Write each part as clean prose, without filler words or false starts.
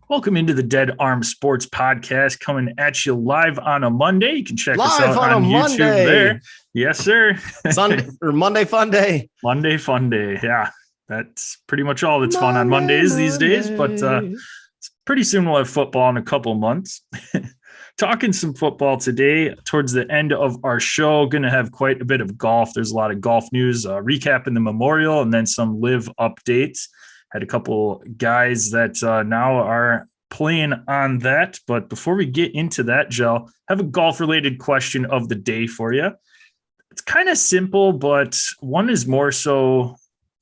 Welcome into the Dead Arm Sports Podcast, coming at you live on a Monday. You can check us out on YouTube there. Yes, sir. Sunday or Monday Fun Day. Monday Fun Day. Yeah, that's pretty much all that's fun on Mondays these days. But pretty soon we'll have football in a couple months. Talking some football today towards the end of our show. Going to have quite a bit of golf. There's a lot of golf news, recapping the Memorial, and then some live updates. Had a couple guys that now are playing on that. But before we get into that, Gel, I have a golf-related question of the day for you. It's kind of simple, but one is more so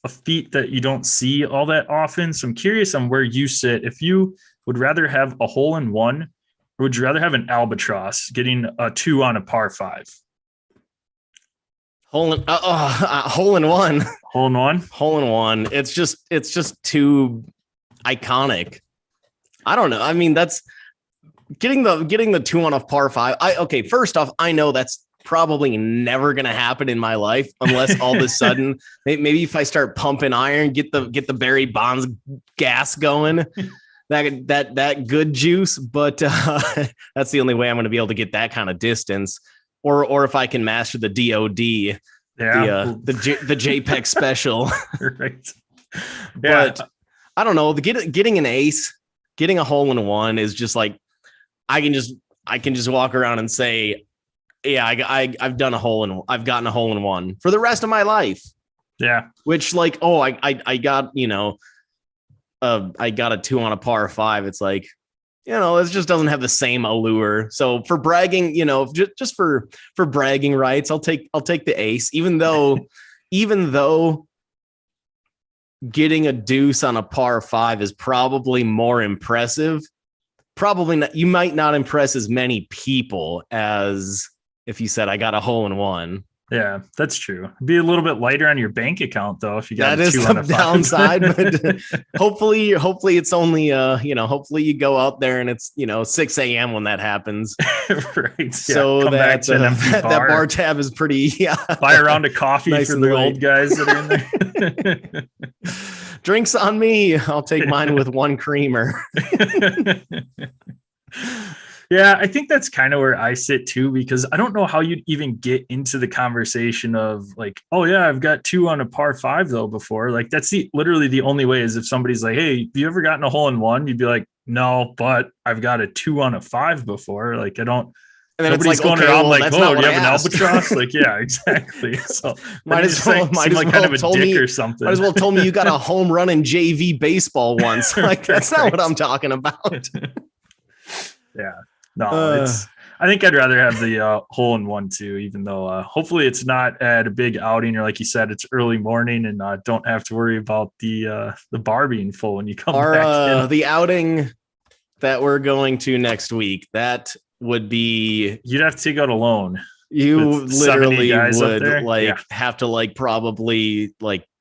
a feat that you don't see all that often. So I'm curious on where you sit. If you would rather have a hole-in-one, or would you rather have an albatross getting a 2 on a par 5? Hole in one. Hole in one. Hole in one. It's just too iconic. I don't know. I mean, that's getting the 2 on a par 5. Okay. First off, I know that's probably never going to happen in my life unless all of a sudden, maybe if I start pumping iron, get the Barry Bonds gas going, that good juice. But that's the only way I'm going to be able to get that kind of distance. Or if I can master the DOD, the JPEG special. Right. But yeah. I don't know. Getting an ace, getting a hole in one is just like, I can just walk around and say, yeah, I've gotten a hole in one for the rest of my life. Yeah. Which like, I got, I got a 2 on a par 5. It's like, it just doesn't have the same allure. So for bragging, just for bragging rights, I'll take the ace, even though getting a deuce on a par 5 is probably more impressive. Probably not. You might not impress as many people as if you said I got a hole in one. Yeah, that's true. Be a little bit lighter on your bank account though if you got that a is 2 on a downside. But hopefully it's only hopefully you go out there and it's 6 a.m. when that happens. Right. Yeah. So that bar tab is pretty. Yeah. Buy a round of coffee nice for the old guys that are in there. Drinks on me. I'll take mine with 1 creamer. Yeah, I think that's kind of where I sit too, because I don't know how you'd even get into the conversation of like, oh yeah, I've got 2 on a par 5 though before. Like that's literally the only way is if somebody's like, hey, have you ever gotten a hole in one? You'd be like, no, but I've got a 2 on a 5 before. Like I don't. And then nobody's it's like, going around like, whoa, do you have an asked. Albatross? Like, yeah, exactly. So might as well kind of a dick or something. Might as well told me you got a home run in JV baseball once. Like that's not what I'm talking about. Yeah. No, I think I'd rather have the hole in one too, even though hopefully it's not at a big outing or like you said, it's early morning and don't have to worry about the bar being full when you come back in. The outing that we're going to next week, that would be you'd have to take out a loan. You literally would have to probably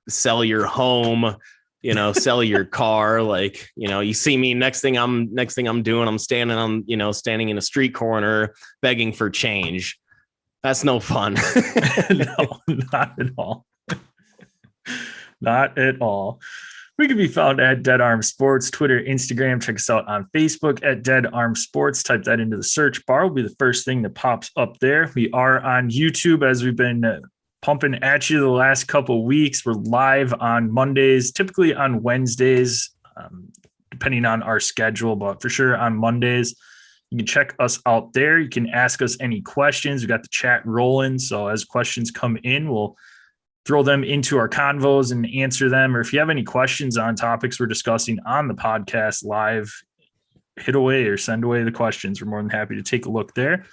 sell your home. Sell your car. You see me next thing I'm doing, I'm standing in a street corner begging for change. That's no fun. No, not at all. Not at all. We can be found at Dead Arm Sports, Twitter, Instagram. Check us out on Facebook at Dead Arm Sports. Type that into the search bar. Will be the first thing that pops up there. We are on YouTube as we've been pumping at you the last couple of weeks. We're live on Mondays, typically on Wednesdays, depending on our schedule, but for sure on Mondays. You can check us out there. You can ask us any questions. We got the chat rolling. So as questions come in, we'll throw them into our convos and answer them. Or if you have any questions on topics we're discussing on the podcast live, hit away or send away the questions. We're more than happy to take a look there.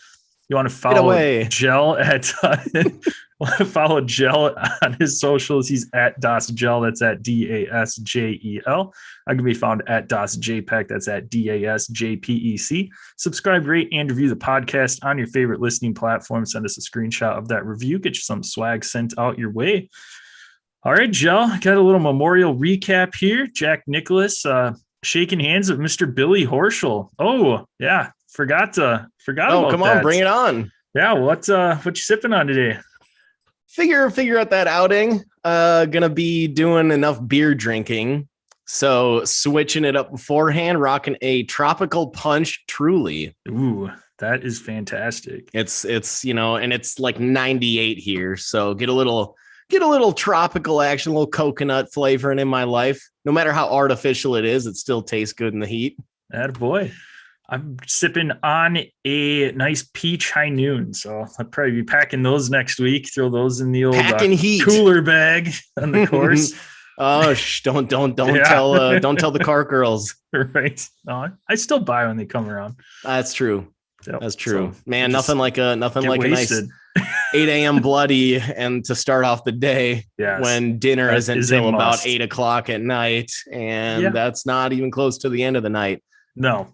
You want to follow Gel at follow Gel on his socials. He's at DasGel. That's at DASJEL. I can be found at DasJPEC. That's at DASJPEC. Subscribe, rate, and review the podcast on your favorite listening platform. Send us a screenshot of that review. Get you some swag sent out your way. All right, Gel. Got a little memorial recap here. Jack Nicklaus shaking hands with Mr. Billy Horschel. Oh, yeah. Forgot about that. Come on, bring it on. Yeah, what you sipping on today? Figure out that outing. Gonna be doing enough beer drinking So switching it up beforehand, rocking a tropical punch truly. Ooh, that is fantastic. It's and it's like 98 here. So get a little tropical action, a little coconut flavoring in my life. No matter how artificial it is, it still tastes good in the heat. Attaboy. I'm sipping on a nice peach high noon. So I'll probably be packing those next week. Throw those in the old cooler bag on the course. Oh, don't tell the cart girls. Right. No, I still buy when they come around. That's true. Yep. That's true. So man, nothing like a wasted. Nice 8 a.m. bloody and to start off the day when dinner isn't until about 8 o'clock at night. And that's not even close to the end of the night. No.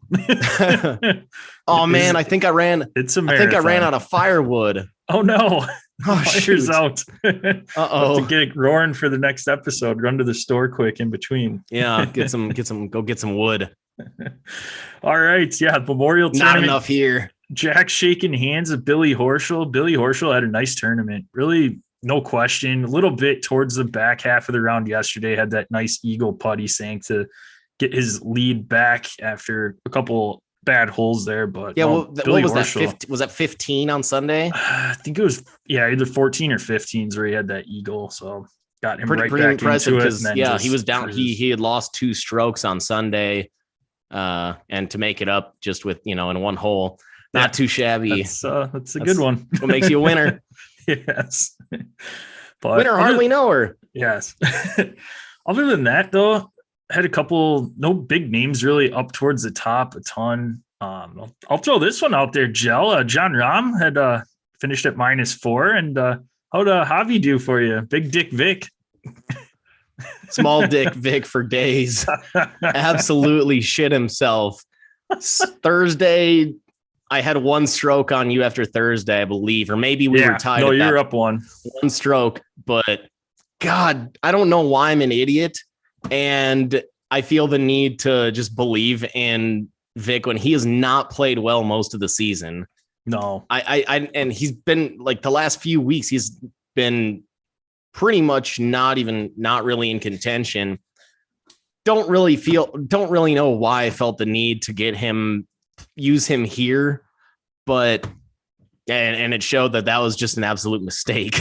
Oh man, I think I ran out of firewood. Oh no. Oh, fire's out. Uh-oh. To get it roaring for the next episode. Run to the store quick in between. Yeah, get some wood. All right. Yeah. Memorial tournament. Not enough here. Jack shaking hands with Billy Horschel. Billy Horschel had a nice tournament. Really, no question. A little bit towards the back half of the round yesterday, had that nice eagle putt he sank to get his lead back after a couple bad holes there. But yeah, what was Horschel, that? Was that 15 on Sunday? I think it was, either 14 or 15s where he had that eagle. So got him pretty back impressive into it. Because he was down. He had lost 2 strokes on Sunday, and to make it up just with in one hole. Not too shabby. That's a good one. What makes you a winner? Yes. But winner hardly know her. Yes. Other than that, though, had a couple, no big names really up towards the top a ton. I'll throw this one out there, Jell. John Rahm had finished at -4. And how'd Javi do for you? Big Dick Vic. Small Dick Vic for days. Absolutely shit himself. Thursday, I had 1 stroke on you after Thursday, I believe, or maybe we were tied. No, you're up 1 stroke, but God, I don't know why I'm an idiot. And I feel the need to just believe in Vic when he has not played well most of the season. No, and he's been like the last few weeks, he's been pretty much not really in contention. Don't really know why I felt the need to use him here, but and it showed that was just an absolute mistake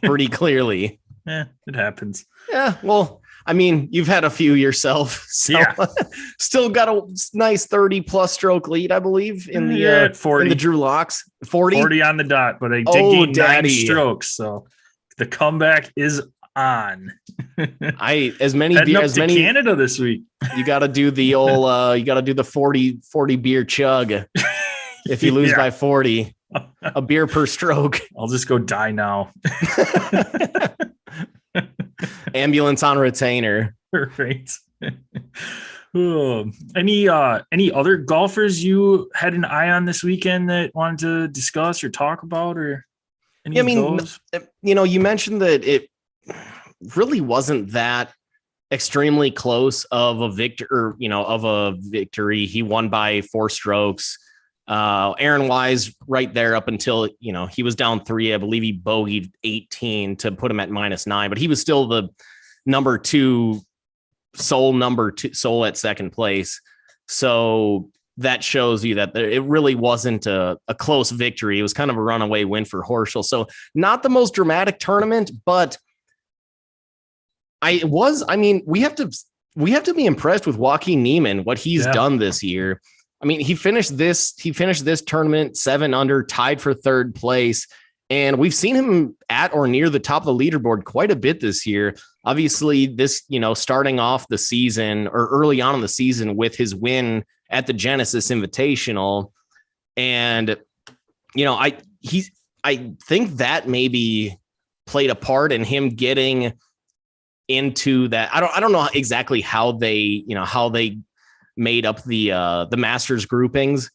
pretty clearly. Yeah, it happens. Yeah, well, I mean, you've had a few yourself, so still got a nice 30+ stroke lead, I believe, in the 40 in the Drew Locks. 40 on the dot, but I did gain 9 strokes, so the comeback is on. As many Canada this week. You got to do the old 40 beer chug. If you lose by 40, a beer per stroke. I'll just go die now. Ambulance on retainer. Right. Any other golfers you had an eye on this weekend that wanted to discuss or talk about, or any of those? You mentioned that it really wasn't that extremely close of a victory. He won by 4 strokes. Aaron Wise right there up until, he was down 3. I believe he bogeyed 18 to put him at -9, but he was still the number 2 sole at second place. So that shows you that it really wasn't a close victory. It was kind of a runaway win for Horschel. So not the most dramatic tournament, but we have to be impressed with Joaquin Niemann, what he's done this year. I mean, he finished this tournament 7 under, tied for 3rd place. And we've seen him at or near the top of the leaderboard quite a bit this year. Obviously, this, starting off the season or early on in the season with his win at the Genesis Invitational. And, I think that maybe played a part in him getting into that. I don't know exactly how they made up the Masters groupings,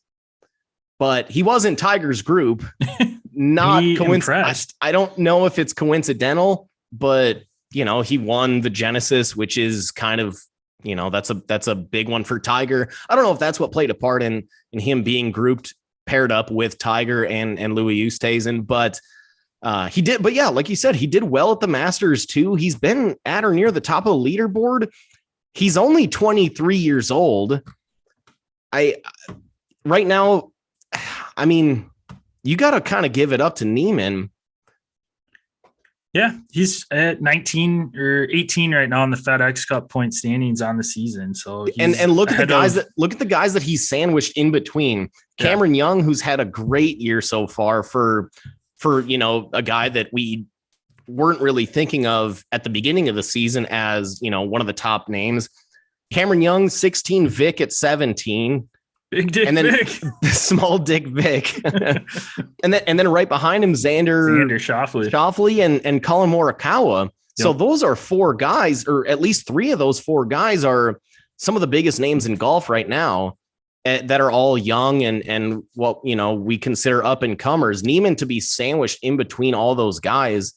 but he was in Tiger's group. Not coincidental. I don't know if it's coincidental, but he won the Genesis, which is kind of, that's a big one for Tiger. I don't know if that's what played a part in him being paired up with Tiger and Louis Oosthuizen, but he did. But yeah, like you said, he did well at the Masters too. He's been at or near the top of the leaderboard. he's only 23 years old. Right now, I mean, you got to kind of give it up to Niemann. Yeah, he's at 19 or 18 right now in the FedEx Cup point standings on the season. So and look at the guys that he's sandwiched in between. Cameron Young, who's had a great year so far for a guy that we weren't really thinking of at the beginning of the season as one of the top names. Cameron Young, 16, Vic at 17. Big Dick and then Vic. Small Dick Vic. and then right behind him, Xander Schauffele and Colin Morikawa. Yep. So those are four guys, or at least three of those four guys are some of the biggest names in golf right now that are all young and what, we consider up and comers. Niemann to be sandwiched in between all those guys.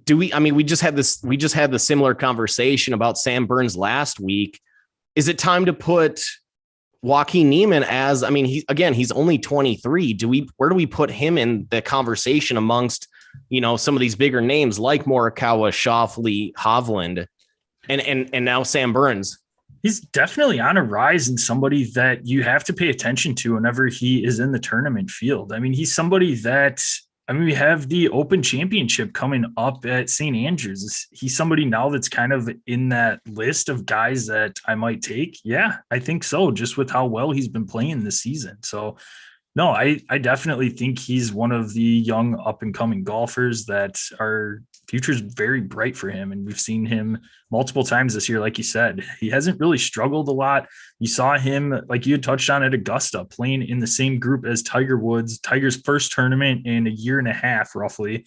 We just had the similar conversation about Sam Burns last week. Is it time to put Joaquin Niemann as, he's only 23. Where do we put him in the conversation amongst, some of these bigger names like Morikawa, Schauffele, Hovland, and now Sam Burns? He's definitely on a rise and somebody that you have to pay attention to whenever he is in the tournament field. He's somebody that, we have the Open Championship coming up at St. Andrews. He's somebody now that's kind of in that list of guys that I might take. Yeah, I think so, just with how well he's been playing this season. So, no, I definitely think he's one of the young up-and-coming golfers that our future is very bright for him. And we've seen him multiple times this year, like you said. He hasn't really struggled a lot. You saw him, like you had touched on at Augusta, playing in the same group as Tiger Woods, Tiger's first tournament in a year and a half, roughly.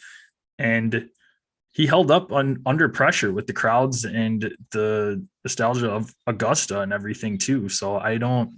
And he held up under pressure with the crowds and the nostalgia of Augusta and everything, too. So I don't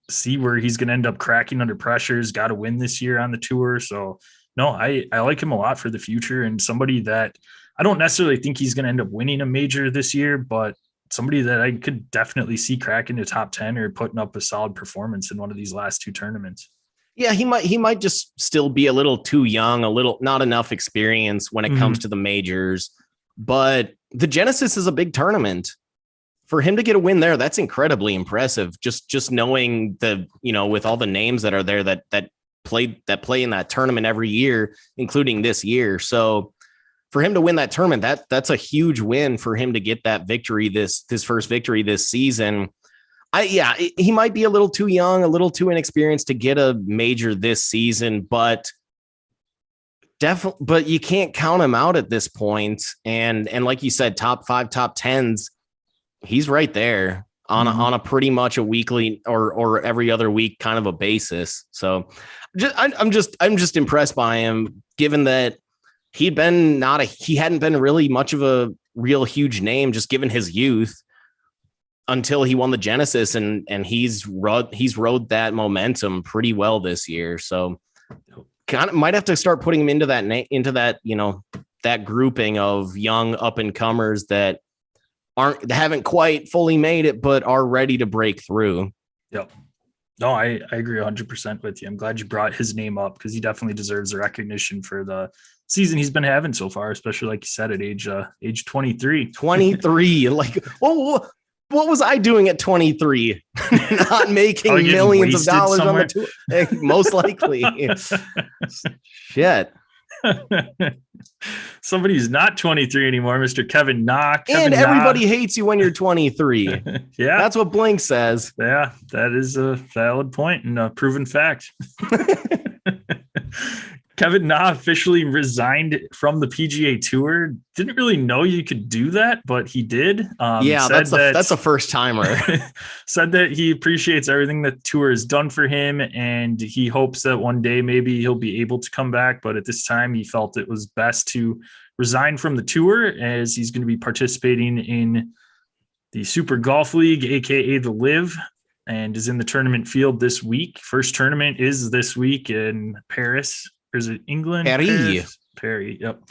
see where he's going to end up cracking under pressure. He's got to win this year on the tour. So no, I like him a lot for the future, and somebody that I don't necessarily think he's going to end up winning a major this year, but somebody that I could definitely see cracking the top 10 or putting up a solid performance in one of these last two tournaments. Yeah, he might just still be a little too young, not enough experience when it comes to the majors, but the Genesis is a big tournament. For him to get a win there, that's incredibly impressive. Just knowing with all the names that are there that play in that tournament every year, including this year. So for him to win that tournament, that's a huge win for him to get that victory, his first victory this season. He might be a little too young, a little too inexperienced to get a major this season, but you can't count him out at this point. And like you said, top 5, top 10s, he's right there on a pretty much a weekly or every other week kind of a basis. So I'm just impressed by him, given that he hadn't been really much of a real huge name, just given his youth until he won the Genesis, and he's rode that momentum pretty well this year. So kind of might have to start putting him into that that grouping of young up and comers that haven't quite fully made it, but are ready to break through. Yep. No, I agree 100% with you. I'm glad you brought his name up because he definitely deserves the recognition for the season he's been having so far, especially like you said, at age 23. 23. Like, what was I doing at 23? Not making millions of dollars somewhere on the tour. Most likely. Shit. Somebody who's not 23 anymore, Mr. Kevin Na. Everybody hates you when you're 23. Yeah, that's what Blink says. Yeah, that is a valid point and a proven fact. Kevin Na officially resigned from the PGA Tour. Didn't really know you could do that, but he did. That's a first timer. Said that he appreciates everything that the tour has done for him, and he hopes that one day maybe he'll be able to come back. But at this time, he felt it was best to resign from the tour, as he's going to be participating in the Super Golf League, aka the LIV, and is in the tournament field this week. First tournament is this week in Paris. Or is it England? Paris. Yep.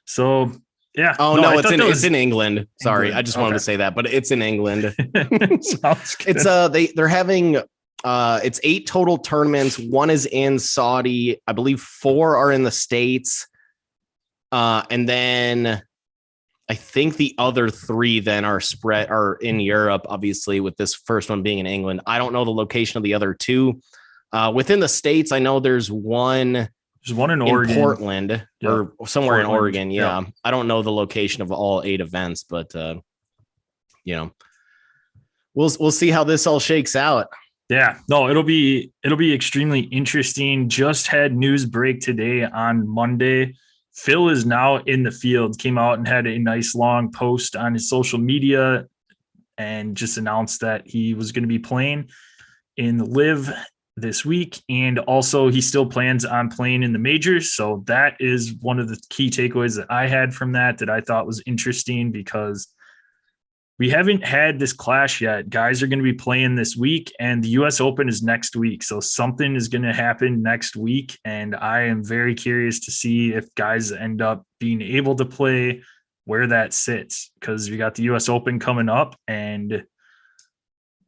So, yeah. Oh, no, it's in England. Sorry. I just wanted to say that, but it's in England. It's they're having it's 8 total tournaments. 1 is in Saudi. I believe 4 are in the States. And then I think the other 3 then are in Europe, obviously, with this first one being in England. I don't know the location of the other 2. Within the States, I know there's one. There's one in Oregon, Portland, or somewhere in Oregon. Yeah. Yep. I don't know the location of all 8 events, but we'll see how this all shakes out. Yeah, no, it'll be extremely interesting. Just had news break today on Monday. Phil is now in the field, came out and had a nice long post on his social media and just announced that he was going to be playing in the LIV this week. And also he still plans on playing in the majors. So that is one of the key takeaways that I had from that I thought was interesting, because we haven't had this clash yet. Guys are going to be playing this week, and the US Open is next week. So something is going to happen next week. And I am very curious to see if guys end up being able to play, where that sits, because we got the US Open coming up. And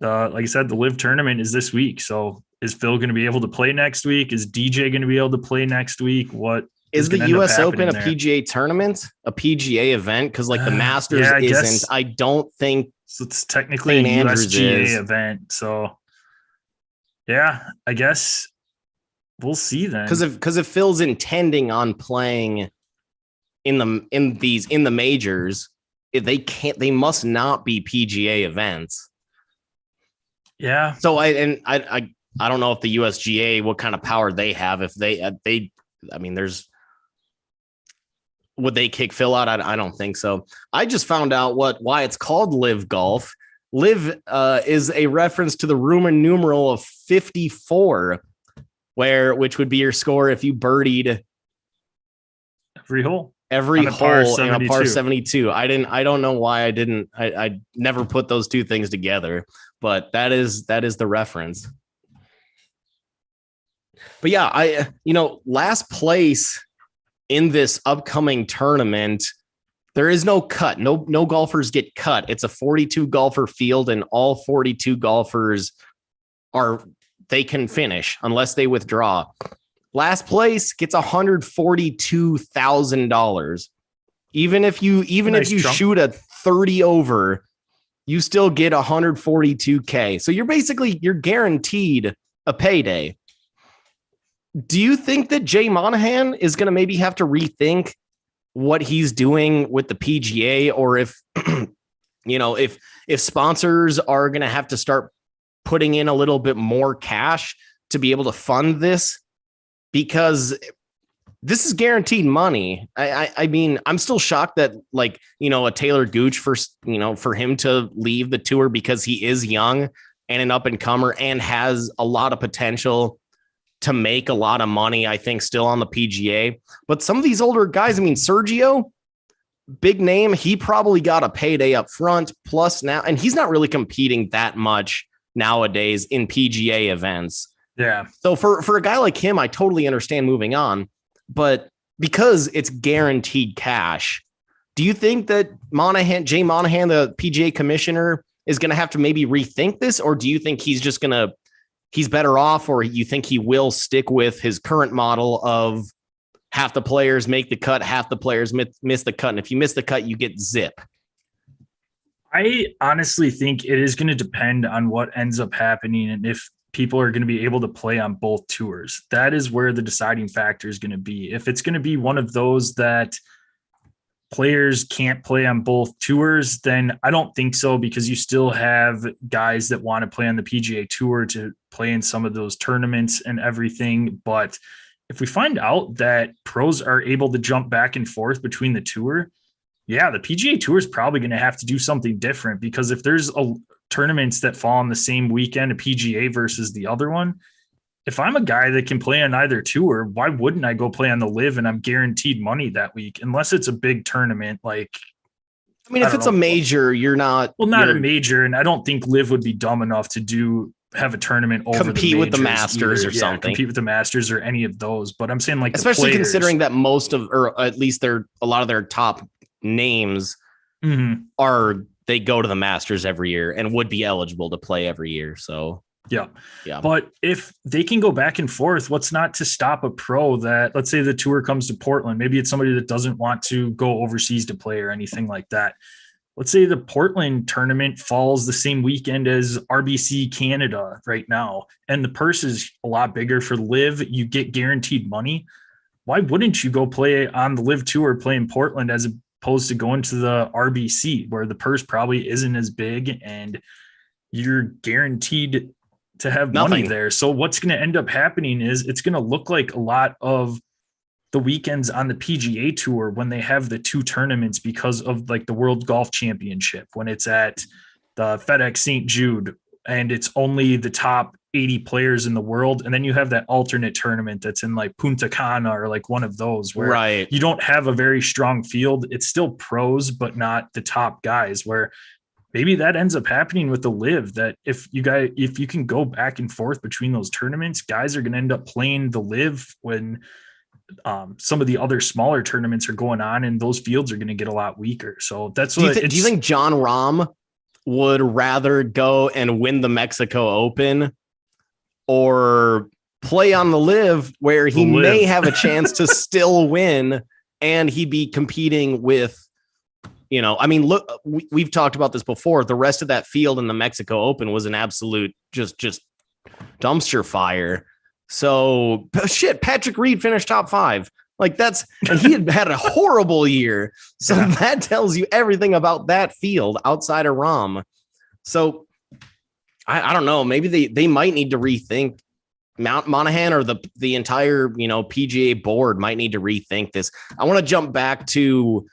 like I said, the LIV tournament is this week. So is Phil going to be able to play next week? Is DJ going to be able to play next week? What is the US Open a PGA tournament, a PGA event? Because like the Masters isn't. I don't think so. It's technically a USGA event. So yeah, I guess we'll see then. Because if Phil's intending on playing in the majors, they must not be PGA events. Yeah. So I don't know if the USGA, what kind of power they have. If would they kick Phil out? I don't think so. I just found out why it's called LIV Golf. LIV is a reference to the Roman numeral of 54, which would be your score if you birdied every hole in a par 72. I don't know why I never put those 2 things together, but that is the reference. But yeah, last place in this upcoming tournament, there is no cut. No golfers get cut. It's a 42 golfer field, and all 42 golfers they can finish unless they withdraw. Last place gets $142,000. Even if you shoot a 30 over, you still get $142K. So you're guaranteed a payday. Do you think that Jay Monahan is going to maybe have to rethink what he's doing with the PGA, or if sponsors are going to have to start putting in a little bit more cash to be able to fund this? Because this is guaranteed money. I mean, I'm still shocked that a Taylor Gooch for him to leave the tour, because he is young and an up and comer and has a lot of potential to make a lot of money, I think, still on the PGA. But some of these older guys, I mean, Sergio, big name, he probably got a payday up front, plus now, and he's not really competing that much nowadays in PGA events. Yeah. So for a guy like him, I totally understand moving on, but because it's guaranteed cash, do you think that Jay Monahan, the PGA commissioner, is going to have to maybe rethink this? Or do you think he's better off, or you think he will stick with his current model of half the players make the cut, half the players miss the cut, and if you miss the cut, you get zip? I honestly think it is going to depend on what ends up happening and if people are going to be able to play on both tours. That is where the deciding factor is going to be. If it's going to be one of those that players can't play on both tours, then I don't think so, because you still have guys that want to play on the PGA Tour to play in some of those tournaments and everything. But if we find out that pros are able to jump back and forth between the tour, yeah, the PGA Tour is probably going to have to do something different, because if there's tournaments that fall on the same weekend, a PGA versus the other one, if I'm a guy that can play on either tour, why wouldn't I go play on the LIV and I'm guaranteed money that week? Unless it's a big tournament. If it's a major, you're not. Well, not a major. And I don't think LIV would be dumb enough to have a tournament over compete with the Masters or something. Compete with the Masters or any of those. But I'm saying, especially considering that most of, or at least a lot of their top names they go to the Masters every year and would be eligible to play every year. So Yeah. Yeah. But if they can go back and forth, what's not to stop a pro that, let's say the tour comes to Portland, maybe it's somebody that doesn't want to go overseas to play or anything like that. Let's say the Portland tournament falls the same weekend as RBC Canada right now, and the purse is a lot bigger for LIV. You get guaranteed money. Why wouldn't you go play on the LIV Tour, play in Portland, as opposed to going to the RBC where the purse probably isn't as big and you're guaranteed to have money there? So what's going to end up happening is it's going to look like a lot of the weekends on the PGA Tour when they have the two tournaments because of like the World Golf Championship, when it's at the FedEx St. Jude and it's only the top 80 players in the world. And then you have that alternate tournament that's in like Punta Cana or like one of those where you don't have a very strong field. It's still pros, but not the top guys, where maybe that ends up happening with the LIV, that if you can go back and forth between those tournaments, guys are going to end up playing the LIV when some of the other smaller tournaments are going on and those fields are going to get a lot weaker. So that's do you think John Rahm would rather go and win the Mexico Open or play on the LIV where he may have a chance to still win and he'd be competing with, I mean, look, we've talked about this before. The rest of that field in the Mexico Open was an absolute just dumpster fire. So shit, Patrick Reed finished top 5. Like and he had a horrible year. So that tells you everything about that field outside of Rahm. So I don't know. Maybe they might need to rethink. Mount Monahan or the entire, PGA board might need to rethink this. I want to jump back to,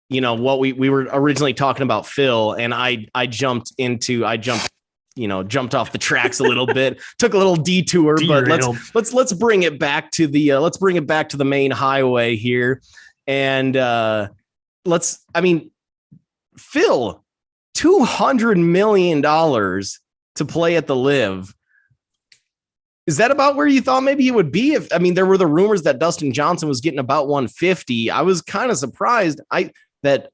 what we were originally talking about, Phil, and I jumped off the tracks a little bit, took a little detour, but let's bring it back to the main highway here. And Phil, $200 million to play at the LIV. Is that about where you thought maybe he would be? There were the rumors that Dustin Johnson was getting about 150. I was kind of surprised that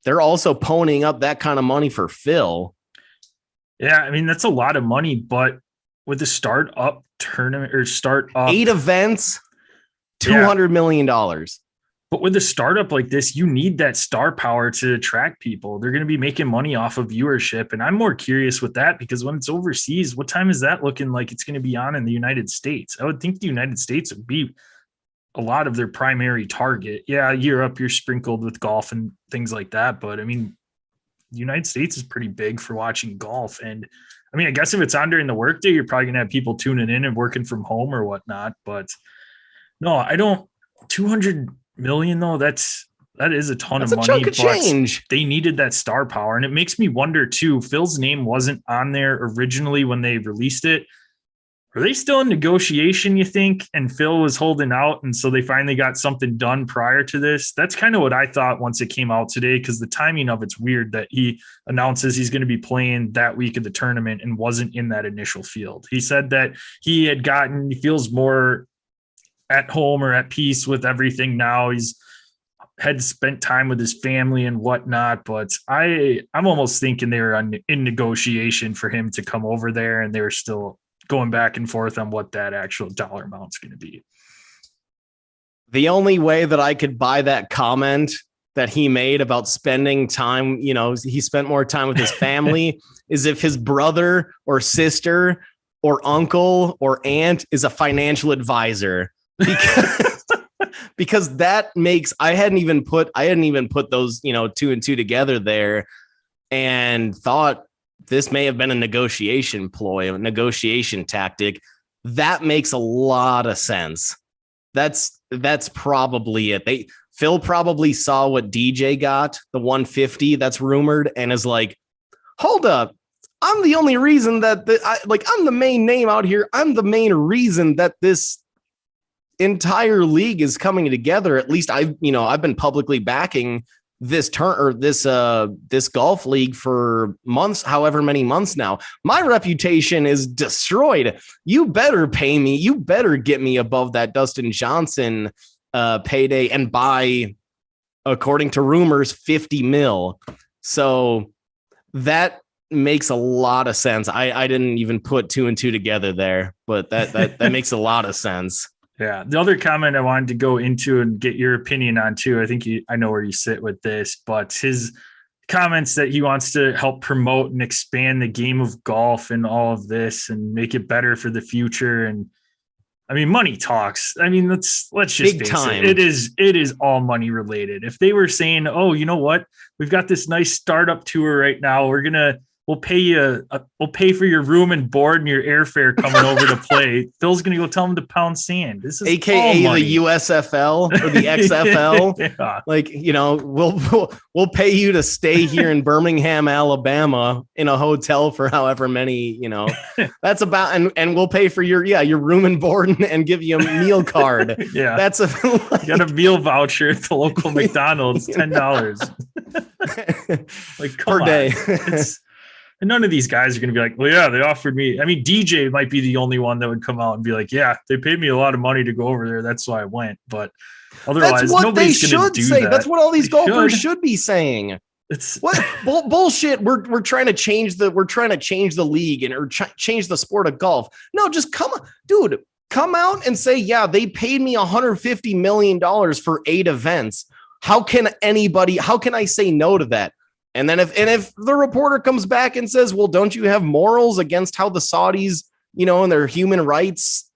they're also ponying up that kind of money for Phil. Yeah, that's a lot of money, but with the startup tournament or 8 events, $200 million. But with a startup like this, you need that star power to attract people. They're going to be making money off of viewership. And I'm more curious with that because when it's overseas, what time is that looking like it's going to be on in the United States? I would think the United States would be a lot of their primary target. Yeah, Europe, you're sprinkled with golf and things like that. But the United States is pretty big for watching golf. And I guess if it's on during the workday, you're probably going to have people tuning in and working from home or whatnot. But no, I don't. 200 million though, that is a ton of money. Chunk of change. They needed that star power. And it makes me wonder too, Phil's name wasn't on there originally when they released it. Are they still in negotiation, you think? And Phil was holding out, and so they finally got something done prior to this? That's kind of what I thought once it came out today, because the timing of it's weird that he announces he's going to be playing that week of the tournament and wasn't in that initial field. He said that he feels more at home or at peace with everything now. He's had spent time with his family and whatnot, but I'm almost thinking they were in negotiation for him to come over there, and they were still going back and forth on what that actual dollar amount is going to be. The only way that I could buy that comment that he made about spending time, he spent more time with his family is if his brother or sister or uncle or aunt is a financial advisor, because that makes, I hadn't even put those, 2 and 2 together there and thought this may have been a negotiation ploy, a negotiation tactic. That makes a lot of sense. That's probably it. Phil probably saw what DJ got, the 150 that's rumored, and is like, hold up. I'm the only reason that I'm the main name out here. I'm the main reason that this entire league is coming together. At least I've been publicly backing this this golf league for months, however many months now. My reputation is destroyed. You better pay me. You better get me above that Dustin Johnson payday and buy, according to rumors, 50 mil. So that makes a lot of sense. I didn't even put 2 and 2 together there, but that makes a lot of sense. Yeah. The other comment I wanted to go into and get your opinion on too, I know where you sit with this, but his comments that he wants to help promote and expand the game of golf and all of this and make it better for the future. And I mean, money talks. I mean, let's just Big time. it. It is all money related. If they were saying, oh, you know what, we've got this nice startup tour right now, we'll pay for your room and board and your airfare coming over to play. Phil's gonna go tell him to pound sand. This is AKA the USFL or the XFL. Yeah. Like, we'll pay you to stay here in Birmingham, Alabama in a hotel for however many, that's about, and we'll pay for your room and board and give you a meal card. Yeah. That's you got a meal voucher at the local McDonald's, $10. Like per day. And none of these guys are going to be like, well, yeah, they offered me. I mean, DJ might be the only one that would come out and be like, yeah, they paid me a lot of money to go over there. That's why I went. But otherwise, that's what nobody's they going to should do say. that. That's what all these golfers should be saying. It's what bullshit. We're trying to change the league or change the sport of golf. No, just come out and say, yeah, they paid me $150 million for 8 events. How can I say no to that? And then if the reporter comes back and says, well, don't you have morals against how the Saudis, and their human rights,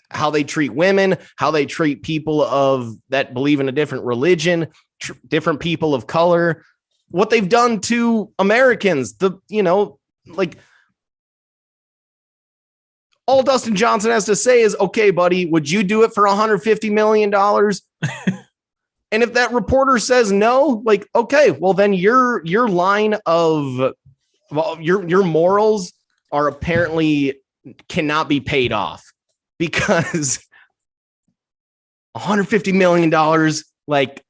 how they treat women, how they treat people that believe in a different religion, different people of color, what they've done to Americans, all Dustin Johnson has to say is, okay, buddy, would you do it for $150 million? And if that reporter says no, like, okay, well, then your line of your morals are apparently cannot be paid off, because $150 million, like,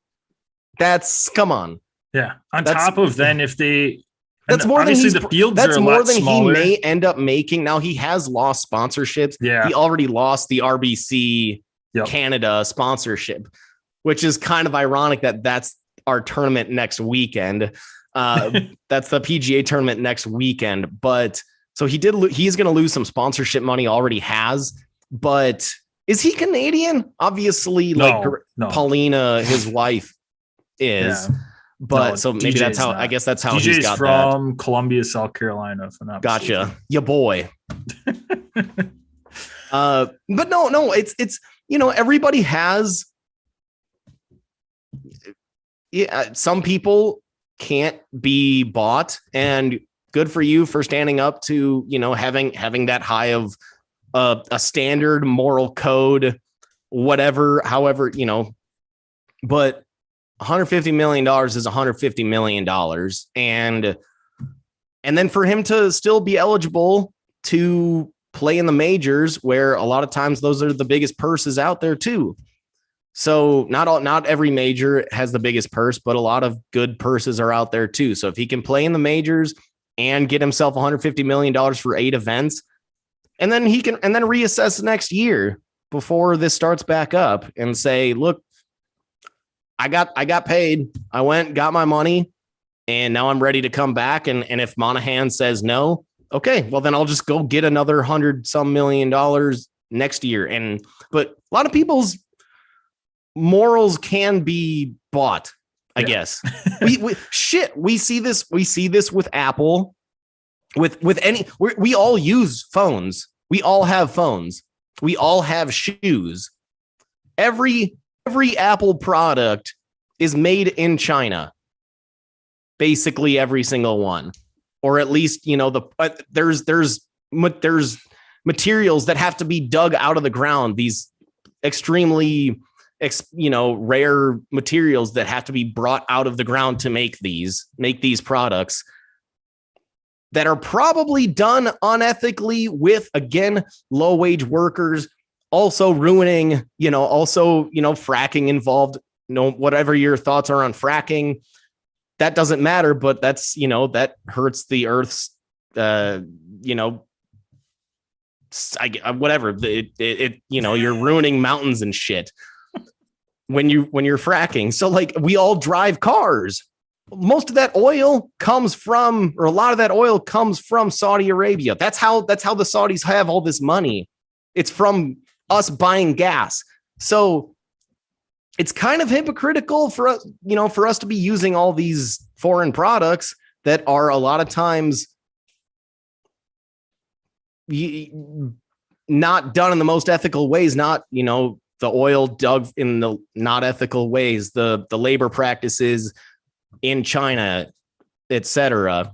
that's, come on. Yeah. On top of then if they, that's more than the fields that's are a more lot than smaller. He may end up making. Now he has lost sponsorships. Yeah. He already lost the RBC Canada sponsorship, which is kind of ironic that's our tournament next weekend. That's the PGA tournament next weekend. But so he's going to lose some sponsorship money, already has. But is he Canadian? Obviously, no. Paulina, his wife, is. Yeah. But so maybe that's how, I guess that's how DJ's he's got from Columbia, South Carolina. If I'm not gotcha. mistaken. Ya boy. But no, it's, everybody has, some people can't be bought, and good for you for standing up to, having that high of a standard moral code, whatever, however, but $150 million is $150 million. And then for him to still be eligible to play in the majors, where a lot of times those are the biggest purses out there too. So not every major has the biggest purse, but a lot of good purses are out there too. So if he can play in the majors and get himself $150 million for 8 events, and then he can, and then reassess next year before this starts back up and say, look, I got paid. I went, got my money, and now I'm ready to come back. And if Monahan says no, okay, well then I'll just go get another $100-some million next year. But a lot of people's morals can be bought, I guess. We see this with Apple, with any, we all use phones. We all have phones. We all have shoes. Every Apple product is made in China. Basically every single one, or at least, there's materials that have to be dug out of the ground. These extremely, rare materials that have to be brought out of the ground to make these products that are probably done unethically with, again, low wage workers, also ruining, fracking involved, whatever your thoughts are on fracking, that doesn't matter, but that's, that hurts the earth's, whatever you're ruining mountains and shit when you're fracking. So like, we all drive cars. most of that oil comes from, or a lot of that oil comes from Saudi Arabia. That's how the Saudis have all this money. It's from us buying gas. So it's kind of hypocritical for us, for us to be using all these foreign products that are a lot of times not done in the most ethical ways, not, the oil dug in the not ethical ways, the labor practices in China, etc.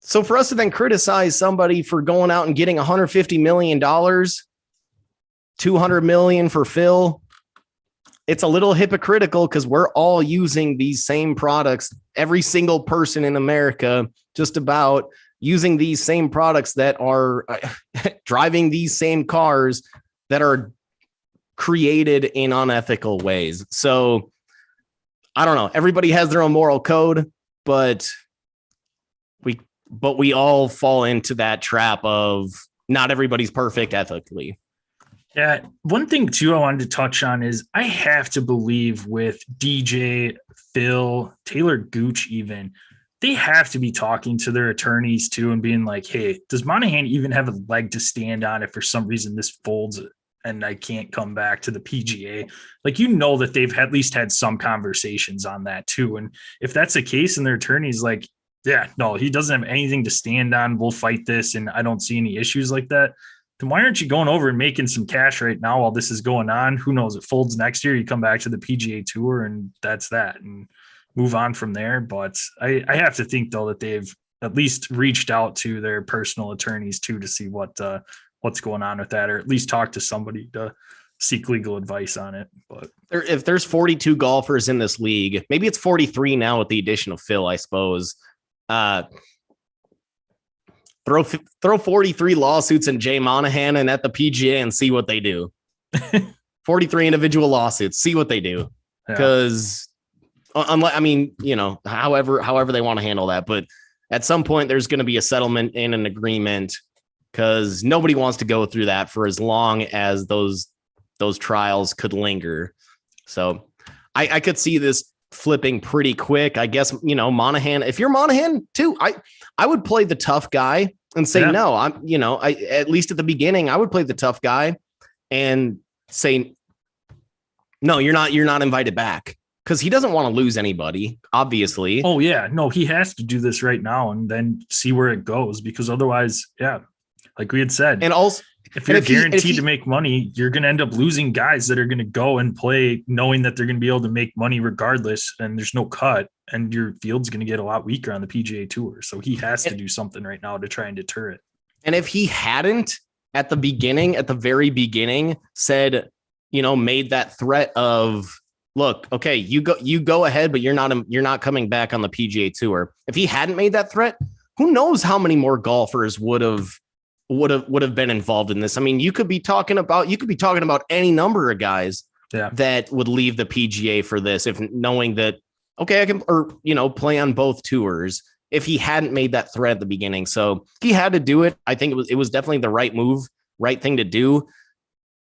So for us to then criticize somebody for going out and getting $150 million, $200 million for Phil, it's a little hypocritical because we're all using these same products. Every single person in America, just about, using these same products that are driving these same cars that are created in unethical ways. So I don't know. Everybody has their own moral code, but we all fall into that trap of not everybody's perfect ethically. Yeah. One thing too I wanted to touch on is I have to believe with DJ, Phil, Taylor Gooch even, they have to be talking to their attorneys too and being like, hey, does Monahan even have a leg to stand on if for some reason this folds and I can't come back to the PGA? Like, that they've at least had some conversations on that too. And if that's the case and their attorney's like, yeah, no, he doesn't have anything to stand on, we'll fight this and I don't see any issues like that, then why aren't you going over and making some cash right now while this is going on? Who knows? It folds next year. You come back to the PGA Tour and that's that. And move on from there. But I have to think though that they've at least reached out to their personal attorneys too to see what's going on with that, or at least talk to somebody to seek legal advice on it. But if there's 42 golfers in this league, maybe it's 43 now with the addition of Phil, I suppose. Throw 43 lawsuits in Jay Monahan and at the PGA and see what they do. 43 individual lawsuits, see what they do. Because unless, however they want to handle that, but at some point there's going to be a settlement in an agreement, because nobody wants to go through that for as long as those trials could linger. So I could see this flipping pretty quick. I guess, Monahan, if you're Monahan too, I would play the tough guy and say, no, at least at the beginning, I would play the tough guy and say, no, you're not invited back. Because he doesn't want to lose anybody, obviously. Oh, yeah. No, he has to do this right now and then see where it goes. Because otherwise, like we had said, and also, if you're guaranteed to make money, you're going to end up losing guys that are going to go and play knowing that they're going to be able to make money regardless. And there's no cut. And your field's going to get a lot weaker on the PGA Tour. So he has to do something right now to try and deter it. And if he hadn't at the very beginning, said, made that threat of, look, okay, you go ahead, but you're not coming back on the PGA Tour. If he hadn't made that threat, who knows how many more golfers would have been involved in this? I mean, you could be talking about any number of guys that would leave the PGA for this, if knowing that, okay, I can, or play on both tours, if he hadn't made that threat at the beginning. So he had to do it. I think it was definitely the right move, right thing to do.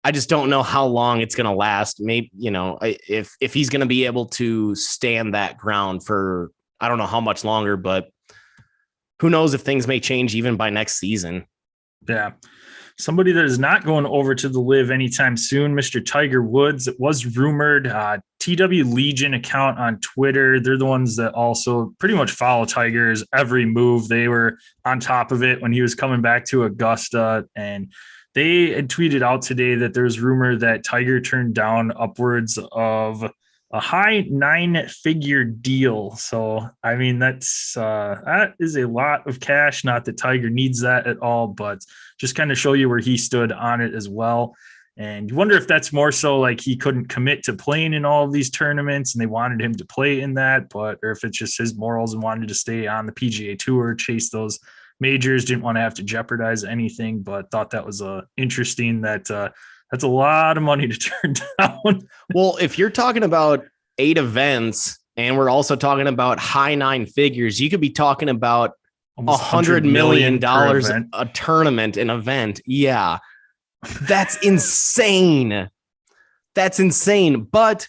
I just don't know how long it's going to last. Maybe, if he's going to be able to stand that ground for, I don't know how much longer, but who knows if things may change even by next season. Yeah. Somebody that is not going over to the LIV anytime soon, Mr. Tiger Woods. It was rumored, TW Legion account on Twitter. They're the ones that also pretty much follow Tiger's every move. They were on top of it when he was coming back to Augusta, and they had tweeted out today that there's rumor that Tiger turned down upwards of a high 9-figure deal. So, I mean, that is a lot of cash. Not that Tiger needs that at all, but just kind of show you where he stood on it as well. And you wonder if that's more so like he couldn't commit to playing in all of these tournaments and they wanted him to play in that, or if it's just his morals and wanted to stay on the PGA Tour, chase those majors, didn't want to have to jeopardize anything, but thought that was interesting that that's a lot of money to turn down. Well, if you're talking about 8 events and we're also talking about high 9 figures, you could be talking about $100 million a tournament, an event. Yeah, that's insane. That's insane. But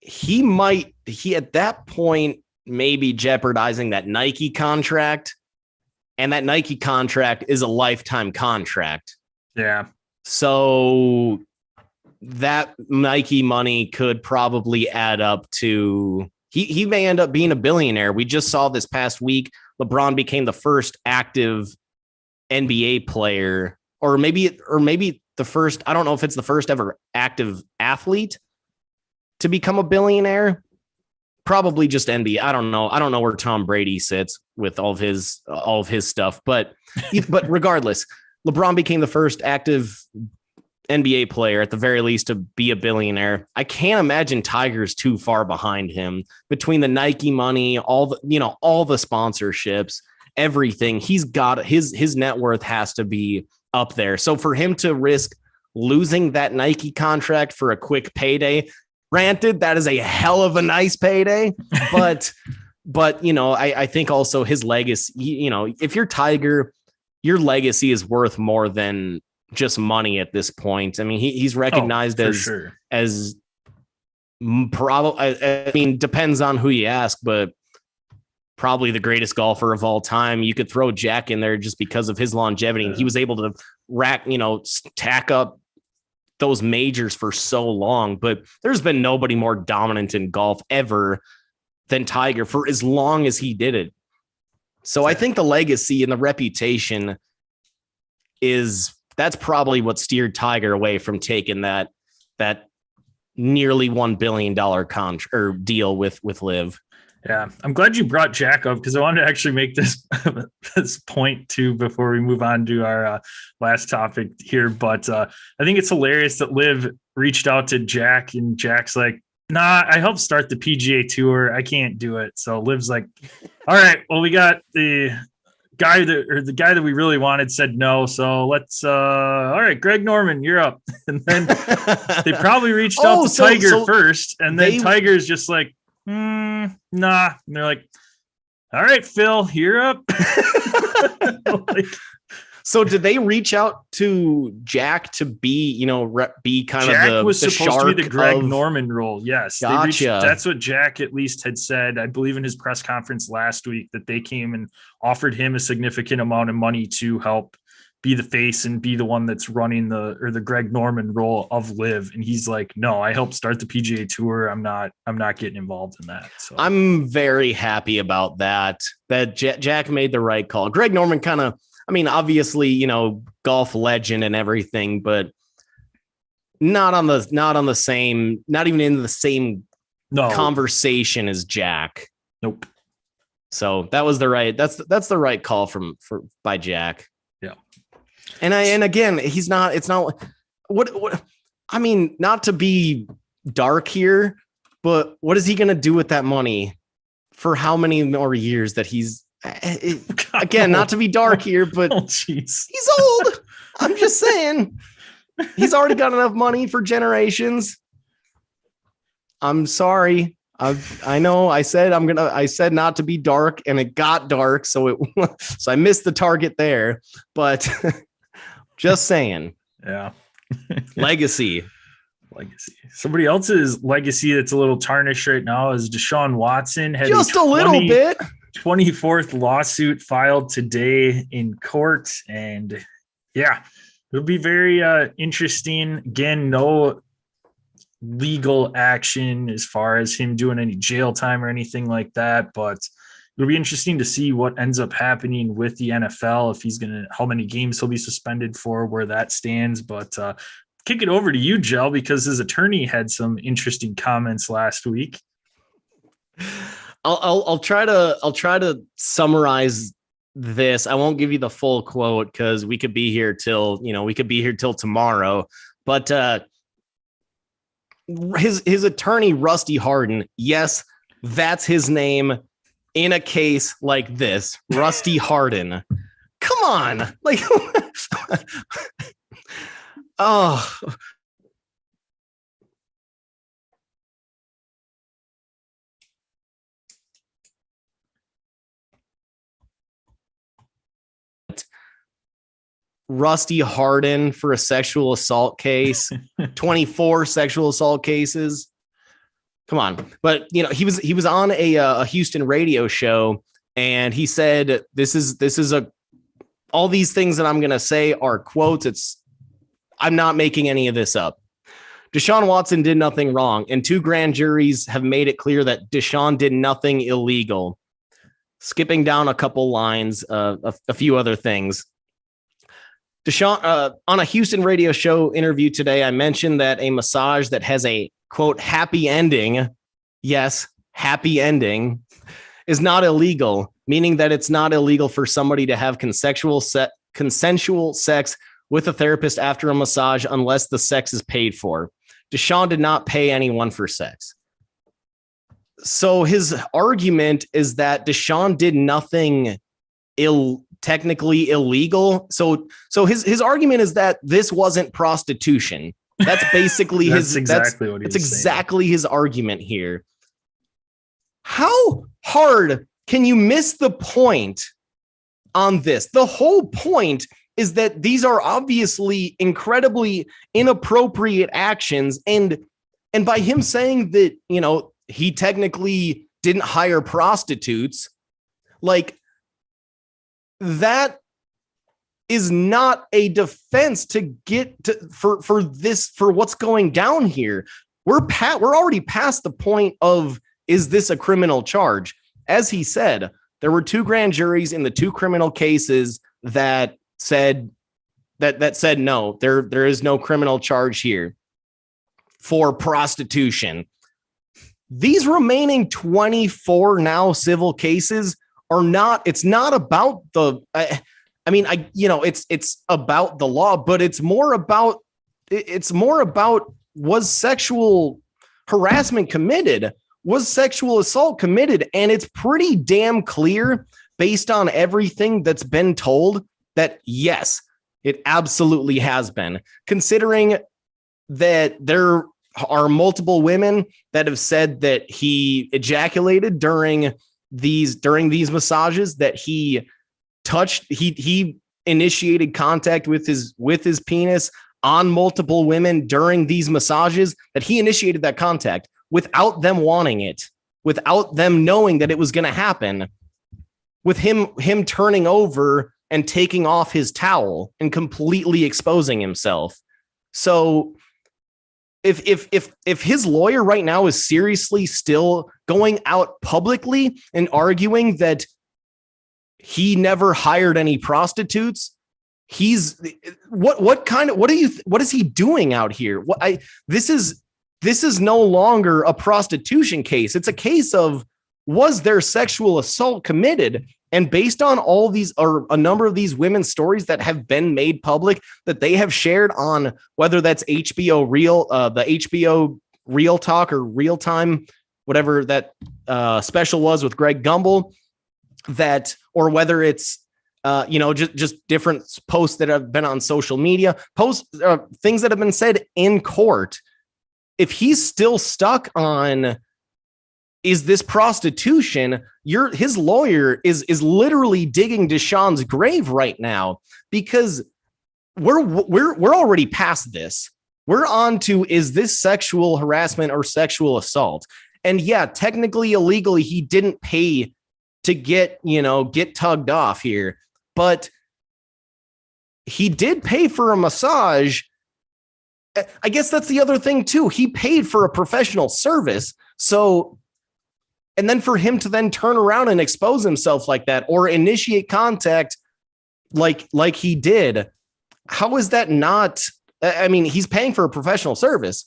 he might he at that point may be jeopardizing that Nike contract, and that Nike contract is a lifetime contract. Yeah. So that Nike money could probably add up to he may end up being a billionaire. We just saw this past week, LeBron became the first active NBA player, or maybe the first, I don't know if it's the first ever active athlete to become a billionaire. Probably just NBA. I don't know where Tom Brady sits with all of his stuff, but regardless, LeBron became the first active NBA player, at the very least, to be a billionaire. I can't imagine Tiger's too far behind him between the Nike money, all the sponsorships, everything. He's got his net worth has to be up there. So for him to risk losing that Nike contract for a quick payday, granted, that is a hell of a nice payday, but I think also his legacy, if you're Tiger, your legacy is worth more than just money at this point. I mean, he's recognized as probably, I mean, depends on who you ask, but probably the greatest golfer of all time. You could throw Jack in there just because of his longevity. And he was able to tack up those majors for so long, but there's been nobody more dominant in golf ever than Tiger for as long as he did it. So I think the legacy and the reputation that's probably what steered Tiger away from taking that nearly $1 billion contract or deal with LIV. Yeah, I'm glad you brought Jack up, because I wanted to actually make this point too before we move on to our last topic here. But I think it's hilarious that LIV reached out to Jack, and Jack's like, "Nah, I helped start the PGA Tour. I can't do it." So LIV's like, "All right, well, we got the guy that we really wanted said no. So let's all right, Greg Norman, you're up." And then they probably reached out to Tiger first, and then Tiger's just like, nah. And they're like, "All right, Phil, you're up." So did they reach out to Jack to be, be kind Jack of was the supposed to be the Greg Norman role. Yes. Gotcha. That's what Jack at least had said, I believe, in his press conference last week, that they came and offered him a significant amount of money to help be the face and be the one that's running the Greg Norman role of LIV. And he's like, "No, I helped start the PGA Tour. I'm not getting involved in that." So I'm very happy about that Jack made the right call. Greg Norman kind of, I mean, obviously, golf legend and everything, but not even in the same conversation as Jack. Nope. So that was that's the right call by Jack. Yeah. And again, it's not what I mean, not to be dark here, but what is he going to do with that money for how many more years that he's, again, not to be dark here, but he's old. I'm just saying, he's already got enough money for generations. I'm sorry. I know I said not to be dark, and it got dark. So I missed the target there, but just saying. Yeah. Legacy. Somebody else's legacy that's a little tarnished right now is Deshaun Watson. Had just a little bit. 24th lawsuit filed today in court, and yeah, it'll be very interesting. Again, no legal action as far as him doing any jail time or anything like that, but it'll be interesting to see what ends up happening with the NFL, if how many games he'll be suspended for, where that stands. But kick it over to you, Jel, because his attorney had some interesting comments last week. I'll try to summarize this. I won't give you the full quote because we could be here till tomorrow. But his attorney, Rusty Hardin, yes, that's his name in a case like this. Rusty Hardin. Come on. Like, oh. Rusty Hardin for a sexual assault case, 24 sexual assault cases. Come on. But, you know, he was on a Houston radio show, and he said, this is all these things that I'm going to say are quotes. I'm not making any of this up. Deshaun Watson did nothing wrong, and 2 grand juries have made it clear that Deshaun did nothing illegal. Skipping down a couple lines, a few other things. Deshaun, on a Houston radio show interview today, I mentioned that a massage that has a, quote, happy ending, yes, happy ending, is not illegal, meaning that it's not illegal for somebody to have consensual sex with a therapist after a massage unless the sex is paid for. Deshaun did not pay anyone for sex. So his argument is that Deshaun did nothing technically illegal. So his argument is that this wasn't prostitution. That's basically that's exactly his argument here. How hard can you miss the point on this? The whole point is that these are obviously incredibly inappropriate actions. And by him saying that, you know, he technically didn't hire prostitutes, like, that is not a defense to get to for what's going down here. We're already past the point of, is this a criminal charge? As he said, there were 2 grand juries in the 2 criminal cases that said no, there is no criminal charge here for prostitution. These remaining 24 now civil cases are not, it's not about the, it's about the law, but it's more about was sexual harassment committed? Was sexual assault committed? And it's pretty damn clear based on everything that's been told that yes, it absolutely has been, considering that there are multiple women that have said that he ejaculated during these massages, that he initiated contact with his penis on multiple women during these massages, that he initiated that contact without them wanting it, without them knowing that it was going to happen, with him turning over and taking off his towel and completely exposing himself. So if his lawyer right now is seriously still going out publicly and arguing that he never hired any prostitutes, what is he doing out here? This is no longer a prostitution case. It's a case of, was there sexual assault committed? And based on all these, or a number of these women's stories that have been made public, that they have shared on, whether that's HBO Real, the HBO Real Talk or Real Time, whatever that special was with Greg Gumbel, that, or whether it's just different posts that have been on social media, things that have been said in court. If he's still stuck on, is this prostitution? His lawyer is literally digging Deshaun's grave right now, because we're already past this. We're on to, is this sexual harassment or sexual assault? And yeah, technically, illegally, he didn't pay to get tugged off here, but he did pay for a massage. I guess that's the other thing too. He paid for a professional service. So, and then for him to then turn around and expose himself like that, or initiate contact like he did, how is that not? I mean, he's paying for a professional service.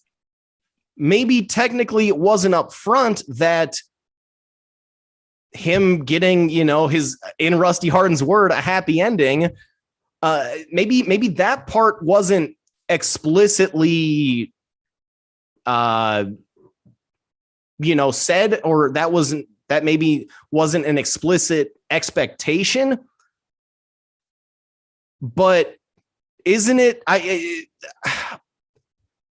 Maybe technically it wasn't up front that him getting, his, in Rusty Hardin's word, a happy ending. Maybe that part wasn't explicitly said, or that maybe wasn't an explicit expectation. But isn't it?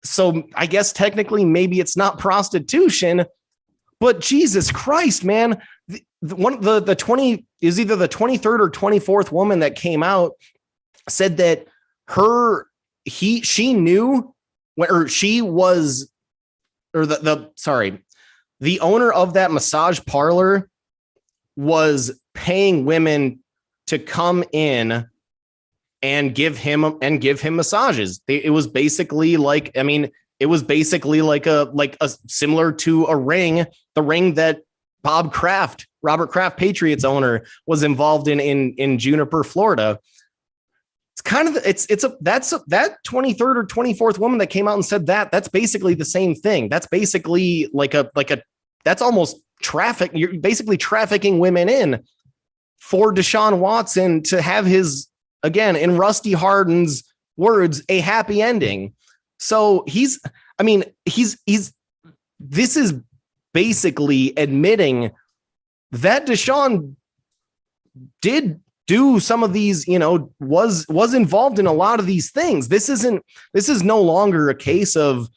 So I guess technically maybe it's not prostitution, but Jesus Christ, man, the 20 is either the 23rd or 24th woman that came out said that she knew, or she was, or the the owner of that massage parlor was paying women to come in and give him massages. It was basically like, I mean, it was basically like a similar to a ring, the ring that Robert Kraft, Patriots owner, was involved in Juniper, Florida. It's kind of, that 23rd or 24th woman that came out and said that's basically the same thing. That's basically that's almost traffic. You're basically trafficking women in for Deshaun Watson to have his, again, in Rusty Hardin's words, a happy ending. So this is basically admitting that Deshaun did do some of these, was involved in a lot of these things. This is no longer a case of,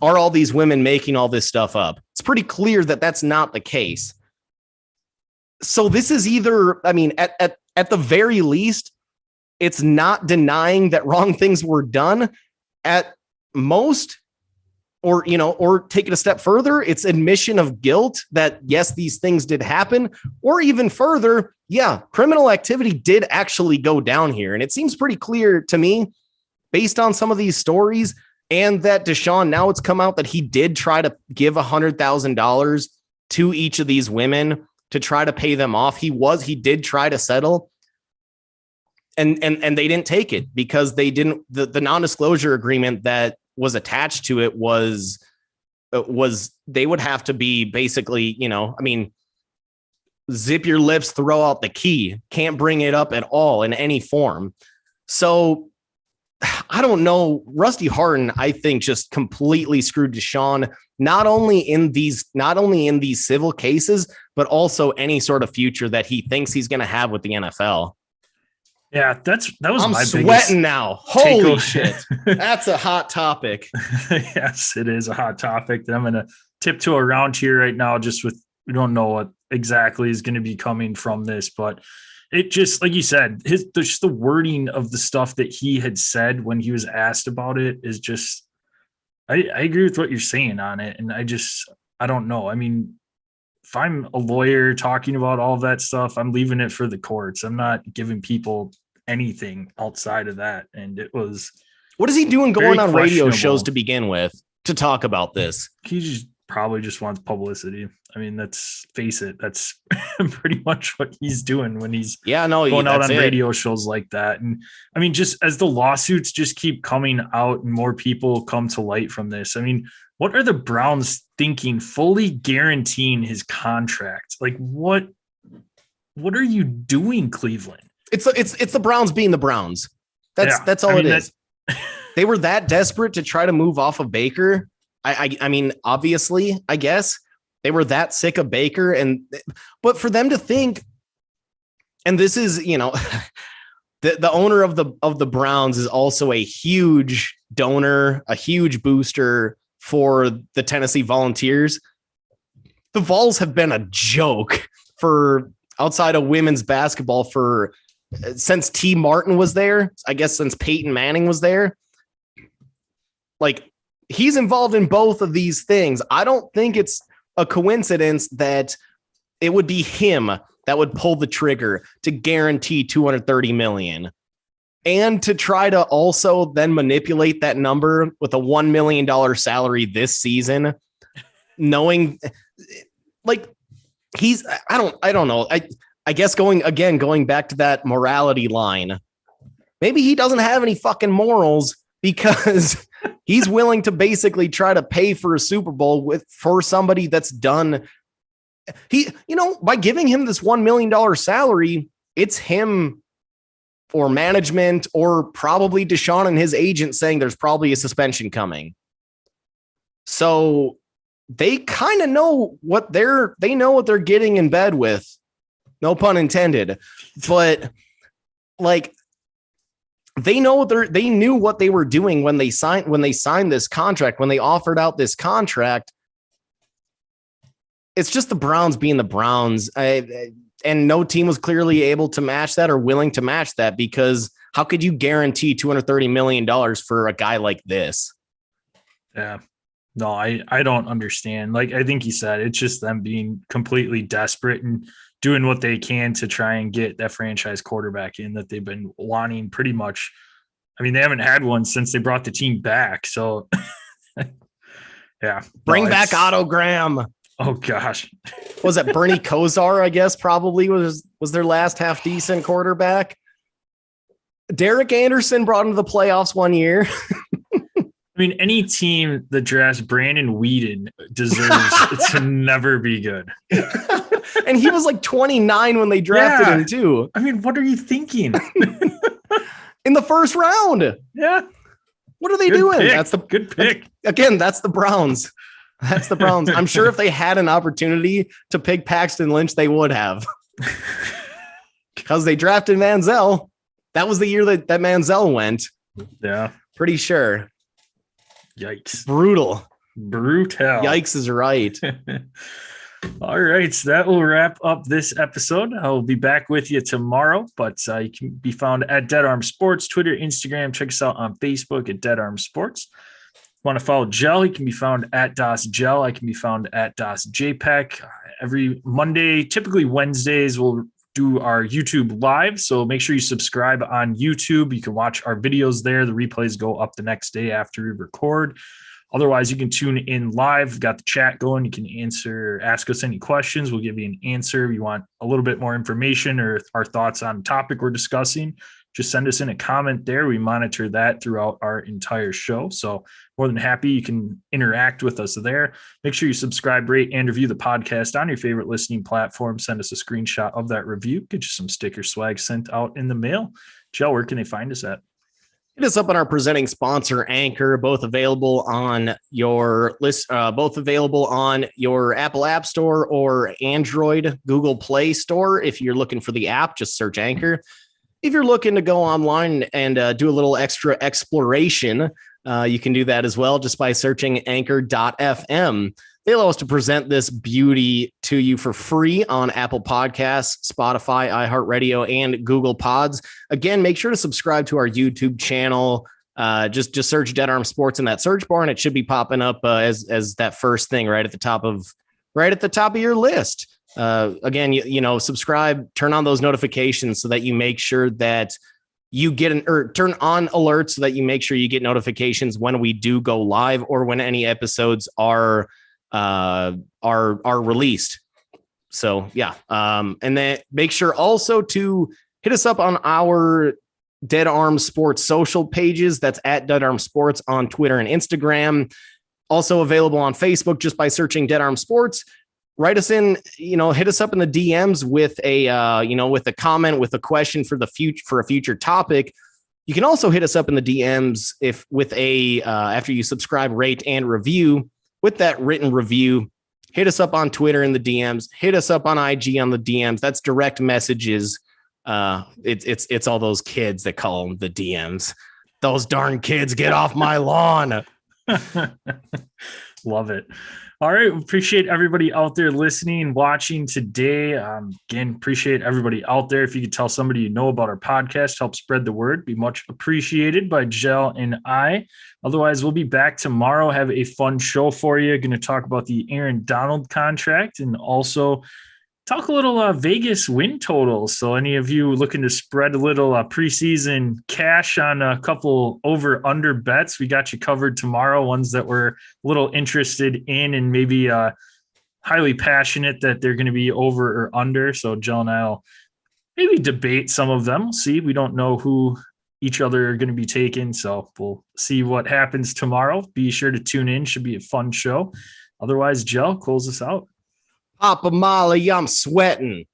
are all these women making all this stuff up? It's pretty clear that that's not the case. So this is either, I mean, at the very least, it's not denying that wrong things were done. At most, or take it a step further, it's admission of guilt that, yes, these things did happen, or even further, yeah, criminal activity did actually go down here. And it seems pretty clear to me, based on some of these stories, and that Deshaun, now it's come out that he did try to give $100,000 to each of these women to try to pay them off. He did try to settle. And they didn't take it because they didn't, the non-disclosure agreement that was attached to it was they would have to be basically, zip your lips, throw out the key, can't bring it up at all in any form. So I don't know. Rusty Hardin, I think, just completely screwed Deshaun, not only in these civil cases, but also any sort of future that he thinks he's going to have with the NFL. Yeah, that was I'm my sweating now. Holy shit. That's a hot topic. Yes, it is a hot topic that I'm going to tiptoe around here right now. We don't know what exactly is going to be coming from this, but it just, like you said, just the wording of the stuff that he had said when he was asked about it is just, I agree with what you're saying on it. And I don't know. I mean, if I'm a lawyer talking about all of that stuff, I'm leaving it for the courts. I'm not giving people anything outside of that. And it was, what is he doing going on radio shows to begin with to talk about this? He probably just wants publicity. I mean, face it, that's pretty much what he's doing when he's going out on radio shows like that. And I mean, just as the lawsuits just keep coming out and more people come to light from this, I mean, what are the Browns thinking, fully guaranteeing his contract? Like, what are you doing, Cleveland? It's the Browns being the Browns. That's all it is. They were that desperate to try to move off of Baker. I mean, obviously, I guess they were that sick of Baker, but for them to think, and this is, the owner of the Browns is also a huge donor, a huge booster for the Tennessee Volunteers. The Vols have been a joke for outside of women's basketball since T. Martin was there. I guess since Peyton Manning was there. Like, he's involved in both of these things. I don't think it's a coincidence that it would be him that would pull the trigger to guarantee $230 million and to try to also then manipulate that number with a $1 million salary this season, knowing like I don't know. I guess going back to that morality line, maybe he doesn't have any fucking morals because he's willing to basically try to pay for a Super Bowl for somebody that's done. By giving him this $1 million salary, it's him or management or probably Deshaun and his agent saying there's probably a suspension coming. So they kind of know what they're getting in bed with. No pun intended, but like, they knew what they were doing when they signed this contract, when they offered out this contract. It's just the Browns being the Browns. And no team was clearly able to match that or willing to match that, because how could you guarantee $230 million for a guy like this? Yeah. No, I don't understand. Like, I think he said it's just them being completely desperate and doing what they can to try and get that franchise quarterback in that they've been wanting pretty much. I mean, they haven't had one since they brought the team back. So, yeah. Bring back Otto Graham. Oh, gosh. Was it Bernie Kosar, I guess, probably was their last half-decent quarterback? Derek Anderson brought him to the playoffs one year. I mean, any team that drafts Brandon Whedon deserves it to never be good. And he was like 29 when they drafted him, too. I mean, what are you thinking? In the first round. Yeah. What are they doing? Pick. That's the good pick. Again, that's the Browns. That's the Browns. I'm sure if they had an opportunity to pick Paxton Lynch, they would have. Because they drafted Manziel. That was the year that Manziel went. Yeah. Pretty sure. Yikes. Brutal. Yikes is right. All right. So that will wrap up this episode. I'll be back with you tomorrow, but you can be found at Dead Arm Sports, Twitter, Instagram. Check us out on Facebook at Dead Arm Sports. Want to follow Gel? He can be found at Das Gel. I can be found at Das JPEG. Every Monday, typically Wednesdays, we'll do our YouTube live. So make sure you subscribe on YouTube. You can watch our videos there. The replays go up the next day after we record. Otherwise, you can tune in live. We've got the chat going. You can ask us any questions. We'll give you an answer. If you want a little bit more information or our thoughts on the topic we're discussing, just send us in a comment there. We monitor that throughout our entire show. So more than happy, you can interact with us there. Make sure you subscribe, rate, and review the podcast on your favorite listening platform. Send us a screenshot of that review. Get you some sticker swag sent out in the mail. Joe, where can they find us at? Hit us up on our presenting sponsor, Anchor, both available on your list, both available on your Apple App Store or Android Google Play Store. If you're looking for the app, just search Anchor. If you're looking to go online and do a little extra exploration, you can do that as well just by searching anchor.fm. They allow us to present this beauty to you for free on Apple Podcasts, Spotify, iHeartRadio, and Google Pods. Again, make sure to subscribe to our YouTube channel. Just search Dead Arm Sports in that search bar, and it should be popping up as that first thing right at the top of your list. Again, subscribe, turn on those notifications so that you make sure that you get turn on alerts so that you make sure you get notifications when we do go live or when any episodes are released. So yeah. And then make sure also to hit us up on our Dead Arm Sports social pages. That's at Dead Arm Sports on Twitter and Instagram. Also available on Facebook just by searching Dead Arm Sports. Write us in, hit us up in the DMs with a comment, with a question for a future topic. You can also hit us up in the DMs after you subscribe, rate, and review. With that written review, hit us up on Twitter in the DMs, hit us up on IG on the DMs. That's direct messages. It's all those kids that call them the DMs. Those darn kids, get off my lawn. Love it. All right. Appreciate everybody out there listening and watching today. Again, appreciate everybody out there. If you could tell somebody you know about our podcast, help spread the word, be much appreciated by Gel and I. Otherwise, we'll be back tomorrow. Have a fun show for you. Going to talk about the Aaron Donald contract and also talk a little Vegas win totals. So any of you looking to spread a little preseason cash on a couple over-under bets, we got you covered tomorrow, ones that we're a little interested in and maybe highly passionate that they're going to be over or under. So Jill and I will maybe debate some of them. We'll see. We don't know who each other are going to be taking, so we'll see what happens tomorrow. Be sure to tune in. Should be a fun show. Otherwise, Jill, close us out. Papa Molly, I'm sweating.